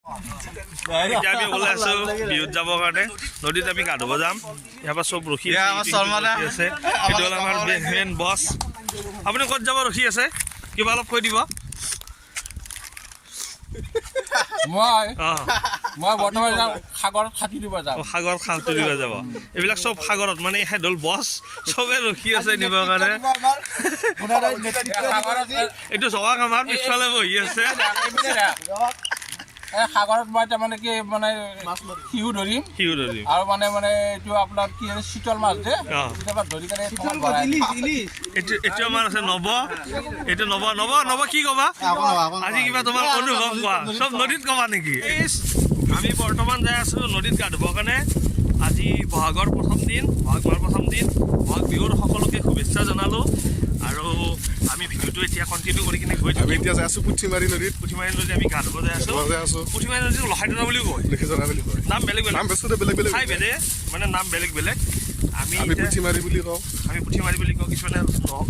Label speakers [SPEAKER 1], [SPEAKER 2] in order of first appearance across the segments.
[SPEAKER 1] এতিয়া আমি ওলাই আছো বিহুত যাবৰ কাৰণে নদীত আমি গা ধুব যাম ইয়াৰ পৰা চব ৰখি আছে এইটো হ'ল আমাৰ মেইন বছ আপুনি ক'ত যাব ৰখি আছে কিবা অলপ কৈ দিব
[SPEAKER 2] মই বৰ্তমান সাগৰত সাঁতুৰিব যাম
[SPEAKER 1] সাগৰত সাঁতুৰিব যাব এইবিলাক চব সাগৰত মানে হেডল বছ চবে ৰখি আছে নিবৰ কাৰণে এইটো জগাক আমাৰ পিছফালে বহি আছে
[SPEAKER 2] সাগৰত মই তাৰমানে কি মানে শিহু ধৰিম আৰু মানে এইটো আপোনাৰ কি চিতল মাছ যে কেতিয়াবা ধৰি কেনে
[SPEAKER 1] এইটো মাছ আছে নৱ এইটো নৱ কি ক'বা আজি কিবা তোমাৰ অনুভৱ কোৱা চব নদীত ক'বা নেকি আমি বৰ্তমান যাই আছো নদীত গা ধুবৰ কাৰণে আজি বহাগৰ প্ৰথম দিন বহাগ বিহুৰ সকলোকে শুভেচ্ছা জনালোঁ আৰু আমি ভিডিঅ'টো এতিয়া কণ্টিনিউ কৰি কিনে গৈ
[SPEAKER 3] আমি এতিয়া যাই আছো পুঠিমাৰী নদীত
[SPEAKER 1] আমি গা ধুব যাই আছো পুঠিমাৰী নদীত লহাইদৰা বুলিও কয় নাম বেলেগ ঠাই ভেদে মানে নাম বেলেগ আমি
[SPEAKER 3] পুঠিমাৰী বুলি কওঁ
[SPEAKER 1] কিছুমানে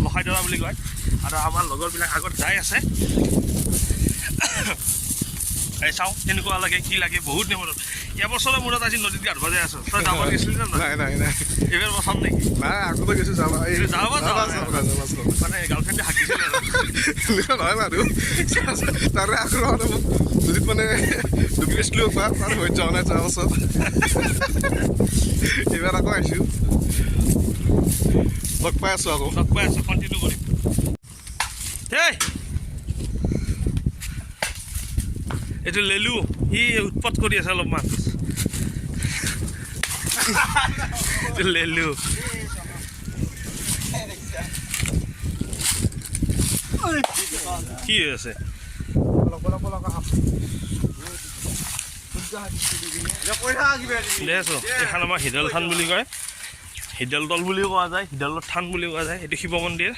[SPEAKER 1] লহাইদৰা বুলি কয় আৰু আমাৰ লগৰবিলাক আগত যাই আছে এই চাওঁ কেনেকুৱা লাগে কি লাগে বহুত দিনৰ মূৰত এবছৰৰ মূৰত আজি নদীত গা ধুব যাই আছো তই যাব গৈছিলি নাই এইবাৰ প্ৰথম নেকি
[SPEAKER 3] নাই আগতে গৈছো যাব
[SPEAKER 1] মানে গাৰ্লফ্ৰেণ্ডে হাকিছিল
[SPEAKER 3] নহয় বাৰু তাৰে আকৌ নদীত মানে ডুবি গৈছিলো তাৰ হৈ যোৱা নাই যোৱা বছৰ এইবাৰ আকৌ আহিছো লগ পাই আছো
[SPEAKER 1] কণ্টিনিউ কৰিম এইটো লেলু সি উৎপাত কৰি আছে অলপমান লেলু কি হৈ আছে এখন আমাৰ হিদল থান বুলি কয় হিদলতল বুলিও কোৱা যায় হিদলৰ থান বুলিও কোৱা যায় এইটো শিৱ মন্দিৰ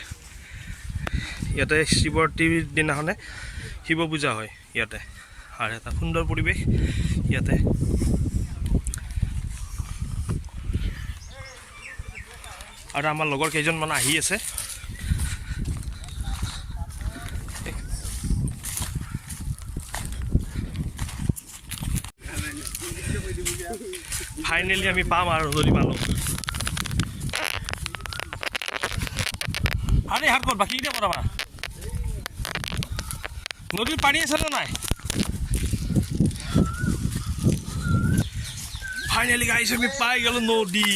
[SPEAKER 1] ইয়াতে শিৱৰাত্ৰিৰ দিনাখনে শিৱ পূজা হয় ইয়াতে আৰু এটা সুন্দৰ পৰিৱেশ ইয়াতে আৰু আমাৰ লগৰ কেইজনমান আহি আছে ফাইনেলি আমি পাম আৰু নদী পালোঁ আরে হাত কর বাকি দিয়ে করা নদীর পানি আছে না নাই ফাইনালি গাইস আমি পাই গেল নদী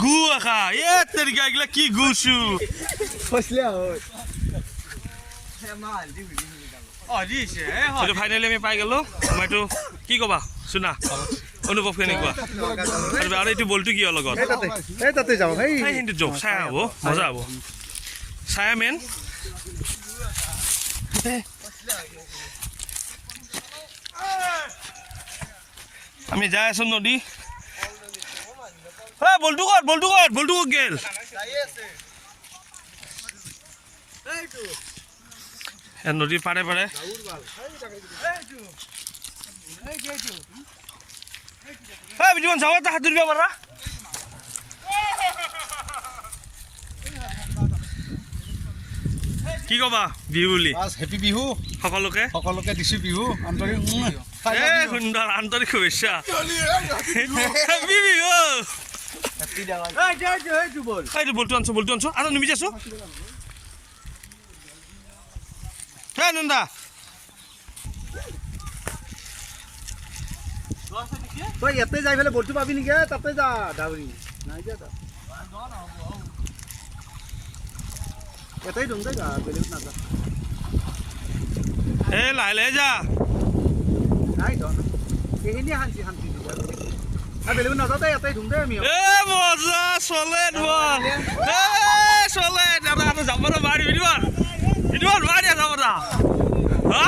[SPEAKER 1] গু আখা এ তেরি গাইলা কি গুছু ফাইনেলি আমি পাই গেলো মইতো কি কবা শুনা অনুভৱ কেনেকুৱা আৰু এইটো বলটো কি লগত কিন্তু জব চাই হ'ব মজা হ'ব চাই মেন আমি যাই আছো নদী বলটো ক'ত গেল নদীৰ পাৰে পাৰে বিজুমান যাওঁ এটা সাঁতুৰিব পাৰা কি কবা বিহু বুলি
[SPEAKER 2] হেপী বিহু সকলোকে দিছো বিহু আন্তৰিক
[SPEAKER 1] সুন্দৰ আন্তৰিক শুভেচ্ছা বলটো আনছো আৰু নিমি আছো হে নন্দা
[SPEAKER 2] তই ইয়াতে যাই পেলাই বলটো পাবি নেকি তাতে যা ডাউৰি নাই যা এটাই ঢুংতে যা বেলেগ নাযা
[SPEAKER 1] লাহে যা
[SPEAKER 2] নাই তো এইখিনি শান্তি বেলেগ নাযাওঁতে এটাই ঢুংতে আমি
[SPEAKER 1] মজা চলে চলে দাদা যাব বাঢ়ি বিদিবান বাঢ়ি যাব দা হা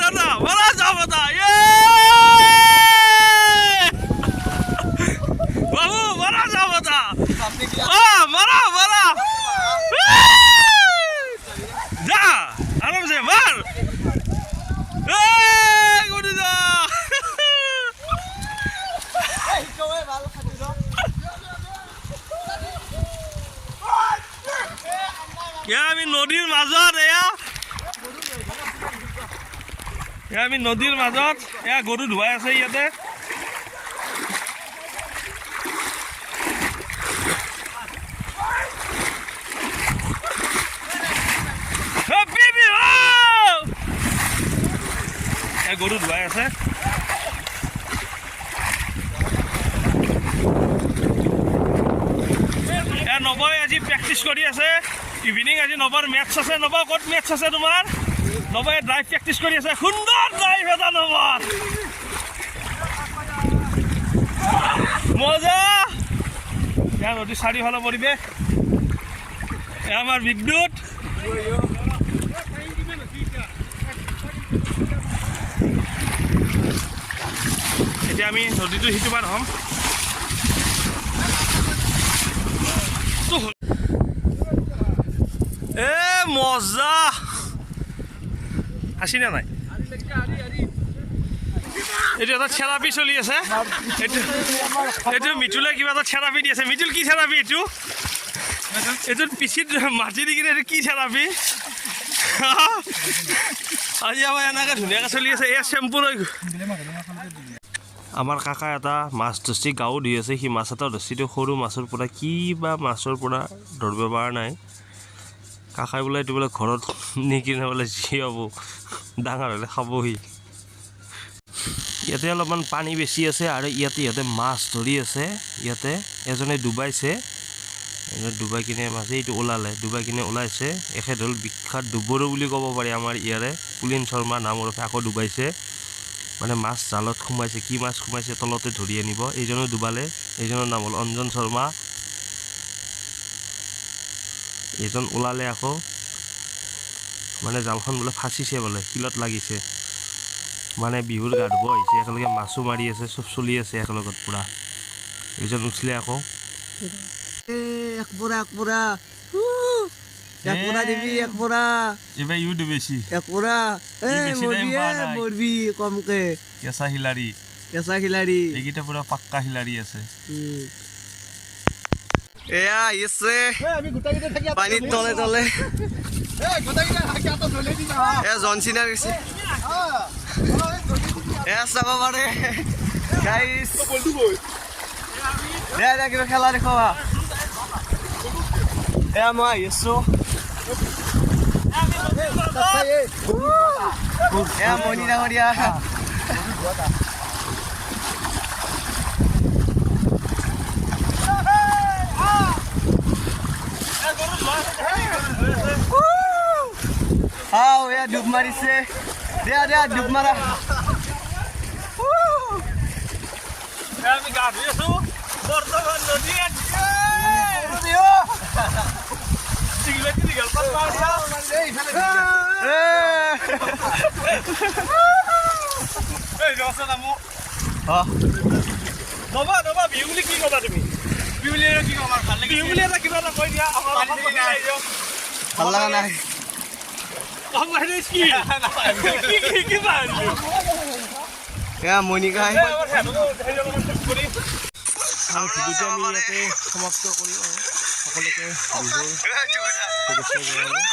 [SPEAKER 1] দাদা বলা যাব দা বাবু বলা যাব দা মারা যা আরামসে মার গুড যা এয়া আমি নদীৰ মাজত আমি নদীৰ মাজত এয়া গৰু ধুৱাই আছে ইয়াতে গৰু ধুৱাই আছে নবই আজি প্ৰেক্টিচ কৰি আছে ইভিনিং আজি নবৰ মেটচ আছে নব ক'ত মেটচ আছে তোমাৰ নবই ড্ৰাইভ প্ৰেক্টিচ কৰি আছে সুন্দৰ ড্ৰাইভ এটা নবৰ মজা ইয়াৰ নদীৰ চাৰিওফালৰ পৰিৱেশ এয়া আমাৰ বিদ্যুৎ এতিয়া আমি নদীটো সিটো পাৰ হ'ম এ মজা আছিনে নাই এইটো এটা থেৰাপি চলি আছে এইটো মিতুলে কিবা এটা থেৰাপি দি আছে মিতুল কি থেৰাপি এইটোত পিঠিত মাটি দি কিনে এইটো কি থেৰাপি আজি আমাৰ এনেকৈ ধুনীয়াকৈ চলি আছে এয়া চেম্পু লৈ আমাৰ কাকা এটা মাছ ধৰি গাও দি আছে সি মাছ এটা ধৰিটো সৰু মাছৰ পৰা কি বা মাছৰ পৰা ধৰিব পৰা নাই কাকাই বোলে এইটো বোলে ঘৰত নিকিনে বোলে যি হ'ব ডাঙৰ হ'লে খাবহি ইয়াতে অলপমান পানী বেছি আছে আৰু ইয়াতে ইহঁতে মাছ ধৰি আছে ইয়াতে এজনে ডুবাইছে ডুবাই কিনে মাছে এইটো ওলালে ডুবাই কিনে ওলাইছে এখেত হ'ল বিখ্যাত ডুবৰো বুলি ক'ব পাৰি আমাৰ ইয়াৰে পুলিন শৰ্মা নামৰ আকৌ ডুবাইছে মানে মাছ জালত সোমাইছে কি মাছ সোমাইছে তলতে ধৰি আনিব এইজনে ডুবালে এইজনৰ নাম হ'ল অঞ্জন শৰ্মা এইজন ওলালে আকৌ মানে জালখন বোলে ফাঁচিছে বোলে শিলত লাগিছে মানে বিহুৰ গা ধুব আহিছে একেলগে মাছো মাৰি আছে চব চলি আছে একেলগত পূৰা এইজন উঠিলে আকৌ এইবাৰ ইউ ডুবেছি
[SPEAKER 4] কমকে
[SPEAKER 1] কেঁচা শিলাৰী এইকেইটা পুৰা পাক্কা শিলাৰী আছে
[SPEAKER 4] এয়া আহিছে পানীৰ তলে তলে এয়া জনচিনা গৈছে এয়া চাব পাৰে কিবা খেলা দেখুৱা এয়া মই আহি আছো এয়া মণি ডাঙৰীয়া এয়া ডুব মাৰিছে দিয়া ডুব মাৰা
[SPEAKER 1] আমি গা ধুই আছো বৰ্তমান নদীত নবা বিহু বুলি কি ক'বা তুমি বিহু বুলি কি ক'বা ভাল লাগে বিহু বুলি এটা কিবা এটা কৈ দিয়া
[SPEAKER 4] ভাল লগা নাই এয়া মণিকা ভিডিঅ'টো আমি ইয়াতে সমাপ্ত কৰিম সকলোকে বিহুৰ শুভেচ্ছা জনালোঁ।